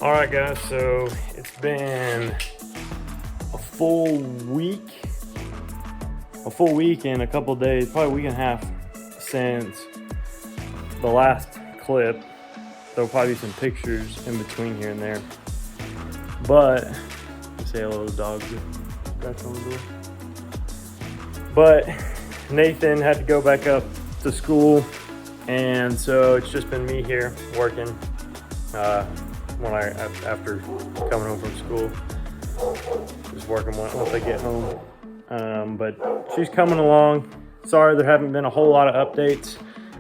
All right, guys, so it's been a full week and a couple days, probably a week and a half since the last clip. There'll probably be some pictures in between here and there. But, say hello to the dogs scratch on the door. But Nathan had to go back up to school, and so it's just been me here working after coming home from school. Just working once I get home. But she's coming along. Sorry there haven't been a whole lot of updates.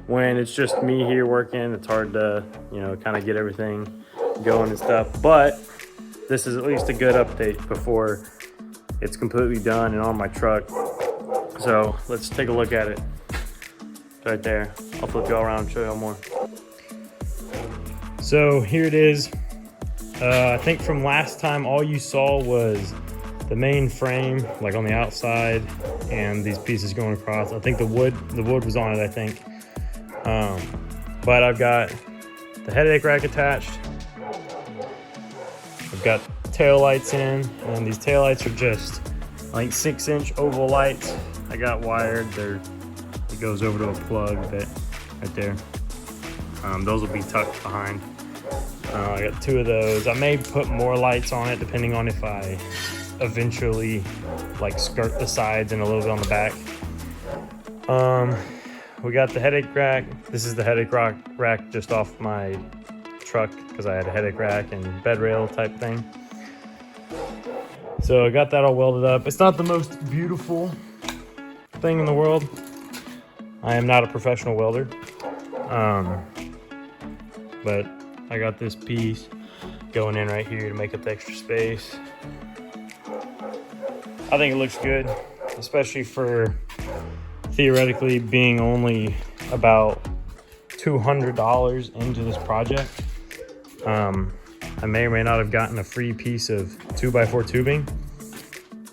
When it's just me here working, it's hard to, kind of get everything going and stuff. But this is at least a good update before it's completely done and on my truck. So let's take a look at it. It's right there. I'll flip y'all around and show y'all more. So here it is. I think from last time, all you saw was the main frame, like on the outside, and these pieces going across. I think the wood was on it, I think. But I've got the headache rack attached. I've got tail lights in, and these tail lights are just like 6-inch oval lights. I got wired. It goes over to a plug bit right there. Those will be tucked behind. I got 2 of those. I may put more lights on it depending on if I eventually like skirt the sides and a little bit on the back. We got the headache rack. This is the headache rack just off my truck because I had a headache rack and bed rail type thing. So I got that all welded up. It's not the most beautiful thing in the world. I am not a professional welder. But I got this piece going in right here to make up the extra space. I think it looks good, especially for theoretically being only about $200 into this project. I may or may not have gotten a free piece of 2x4 tubing,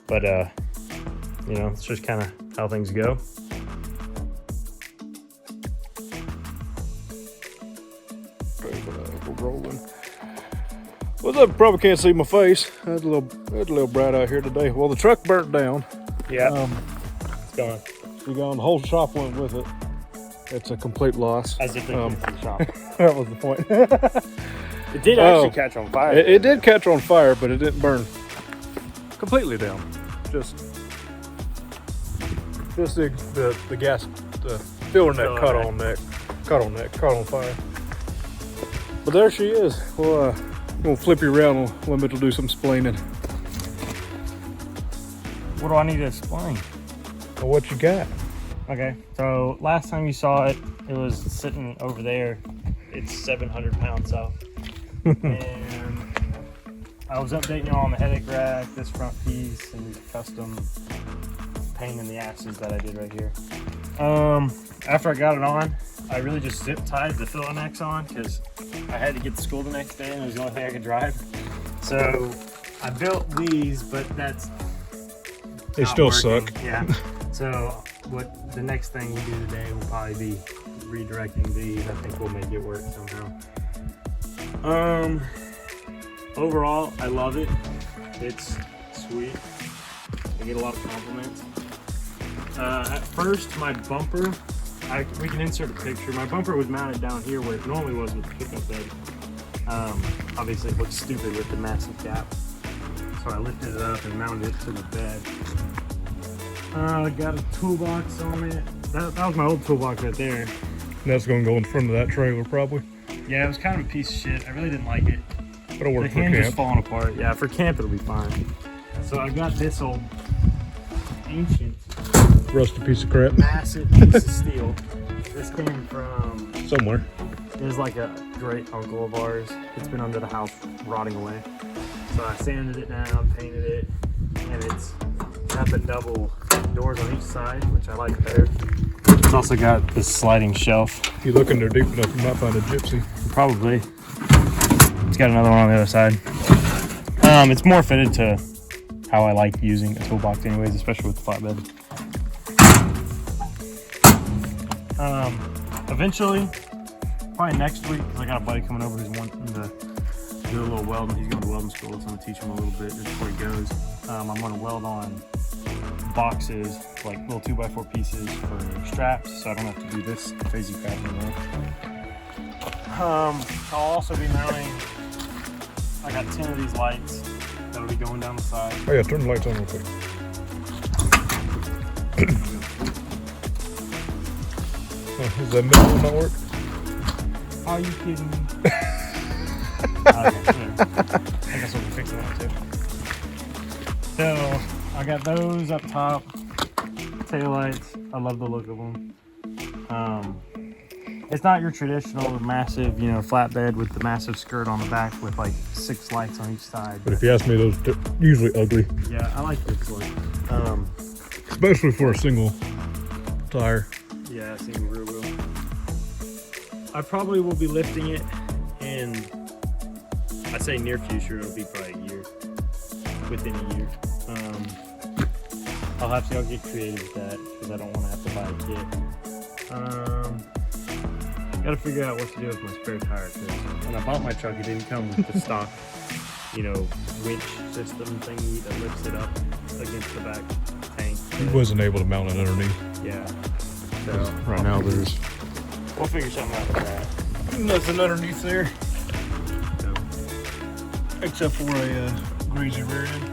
but you know, it's just kind of how things go. We're rolling. Well, I probably can't see my face. I had a little bright out here today. Well, the truck burnt down. Yeah, it's gone. It's gone. The whole shop went with it. It's a complete loss. As if it came from the shop. That was the point. It did actually catch on fire. It did catch on fire, but it didn't burn completely down. Just the gas, the filler neck caught on fire. But there she is. Well, I'm gonna flip you around and let Mitchell do some explaining. What do I need to explain? Well, what you got? Okay, so last time you saw it, it was sitting over there. It's 700 pounds out. And I was updating you on the headache rack, this front piece, and these custom pain in the asses that I did right here. After I got it on, I really just zip tied the filler necks on because I had to get to school the next day and it was the only thing I could drive. So I built these, but They still suck. Yeah. So what the next thing we do today will probably be redirecting these. I think we'll make it work somehow. Overall, I love it. It's sweet. I get a lot of compliments. At first, my bumper, we can insert a picture. My bumper was mounted down here where it normally was with the pickup bed. Obviously, it looks stupid with the massive gap. So I lifted it up and mounted it to the bed. Got a toolbox on it. That was my old toolbox right there. That's gonna go in front of that trailer probably. Yeah, it was kind of a piece of shit. I really didn't like it. It'll work the for hinge camp. is falling apart. Yeah, for camp it'll be fine. So I got this old ancient Rusty piece of crap. massive piece of steel. This came from Somewhere. it was like a great uncle of ours. It's been under the house rotting away. So I sanded it down, painted it, and it's got the double doors on each side, which I like better. It's also got this sliding shelf. If you look in there deep enough, you might find a gypsy. Probably. It's got another one on the other side. It's more fitted to how I like using a toolbox anyways, especially with the flatbed. Eventually, probably next week, because I got a buddy coming over who's wanting to do a little welding. He's going to welding school, so I'm going to teach him a little bit just before he goes. I'm going to weld on boxes, like little 2x4 pieces for straps, so I don't have to do this crazy crap anymore. I'll also be mounting, I got 10 of these lights that'll be going down the side. Oh yeah, turn the lights on real quick. Does that middle one not work? Are you kidding me? Okay, I guess we'll be fixing that too. So, I got those up top, taillights. I love the look of them. It's not your traditional massive, you know, flatbed with the massive skirt on the back with like 6 lights on each side. But if you ask me, those are usually ugly. Yeah, I like this look. Especially for a single tire. Yeah, single rear wheel. I probably will be lifting it in, I say near future, it'll be probably a year. Within a year. I'll get creative with that because I don't want to have to buy a kit. Gotta figure out what to do with my spare tire because when I bought my truck, it didn't come with the stock, you know, winch system thingy that lifts it up against the back tank. He wasn't able to mount it underneath. Yeah. So Right now there's we'll figure something out with that. nothing underneath there So, except for a greasy rear end.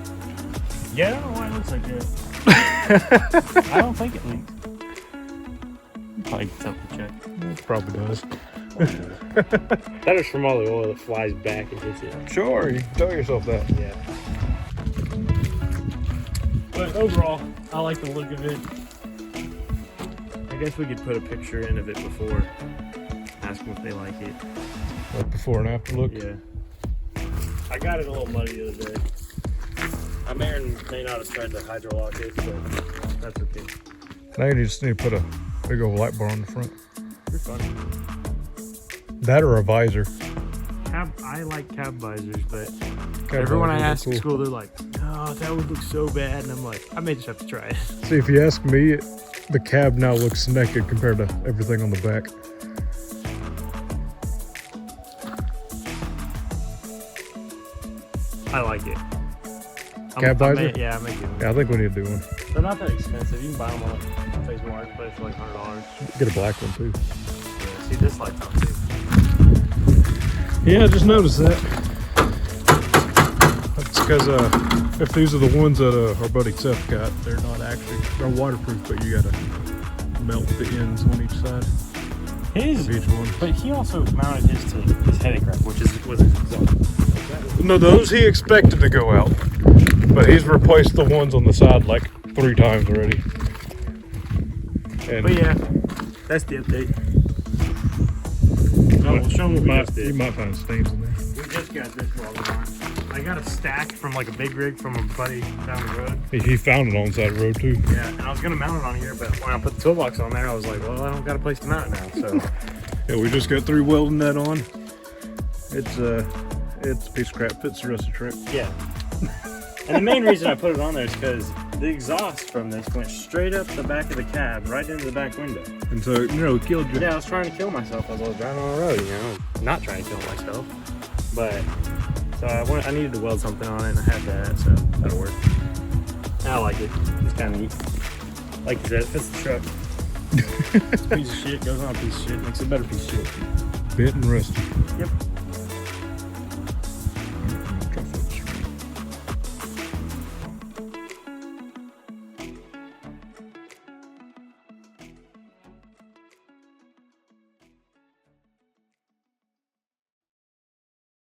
Yeah, I don't know why it looks like that. I don't think it leaks. Probably tough to check. It probably does. That is from all the oil that flies back and hits it. Sure, you can tell yourself that. Yeah. But overall, I like the look of it. I guess we could put a picture in of it before. Ask them if they like it. Like before and after look. Yeah. I got it a little muddy the other day. I may or may not have tried to hydrolock it, but that's okay. Now you just need to put a big old light bar on the front. You're funny. That or a visor. I like cab visors, but Cab everyone I visors are ask cool. at school, they're like, oh, that would look so bad. And I'm like, I may just have to try it. See, if you ask me, the cab now looks naked compared to everything on the back. I like it. Cab visor? Yeah, I may get one. Yeah, I think we need to do one. They're not that expensive. You can buy them on Facebook Marketplace for like $100. Get a black one too. Yeah, see, this light's on too. Yeah, I just noticed that. That's because if these are the ones that our buddy Seth got, they're waterproof, but you gotta melt the ends on each side His, of each one. but he also mounted his to his headache rack, which was his exhaust. No, those he expected to go out, but he's replaced the ones on the side like 3 times already. And But yeah, that's the update. No, we'll show them what we just did. you might find stains in there. We just got this while we're on. I got a stack from like a big rig from a buddy down the road. He found it on the side of the road too. Yeah, and I was gonna mount it on here, but when I put the toolbox on there, I was like, well, I don't got a place to mount it now. So Yeah, we just got through welding that on. It's a piece of crap. Fits the rest of the truck. yeah. And the main reason I put it on there is because the exhaust from this went straight up the back of the cab, right into the back window. And so, it killed you. Yeah, I was trying to kill myself as I was driving on the road, not trying to kill myself. But, so I needed to weld something on it, and I had that, so that'll work. I like it. It's kind of neat. Like you said, it fits the truck. It's a piece of shit, goes on a piece of shit, makes it a better piece of shit. Bent and rusty. Yep.